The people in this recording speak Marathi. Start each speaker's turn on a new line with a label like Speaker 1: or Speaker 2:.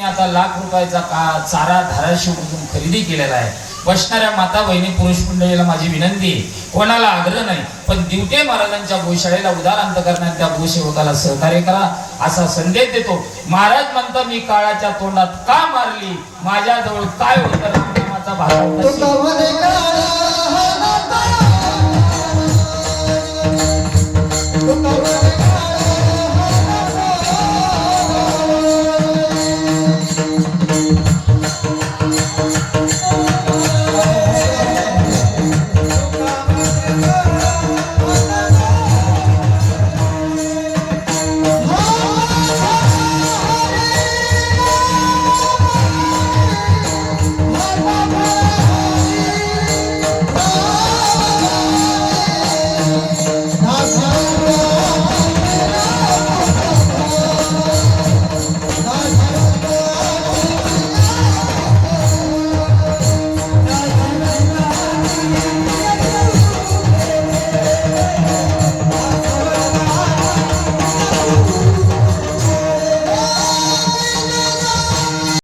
Speaker 1: आता लाख रुपयाचा चारा धाराशिवमधून खरेदी केलेला आहे. बसणाऱ्या माता बहिणी पुरुष मंडळीला माझी विनंती आहे, कोणाला आग्रह नाही, पण दिवटे महाराजांच्या गोशाळेला उदार अंतकरणाने त्या गोसेवकाला सहकार्य करा असा संदेश देतो. महाराज म्हणता मी काळाच्या तोंडात का मारली, माझ्याजवळ काय होतं रामनामाचा भाग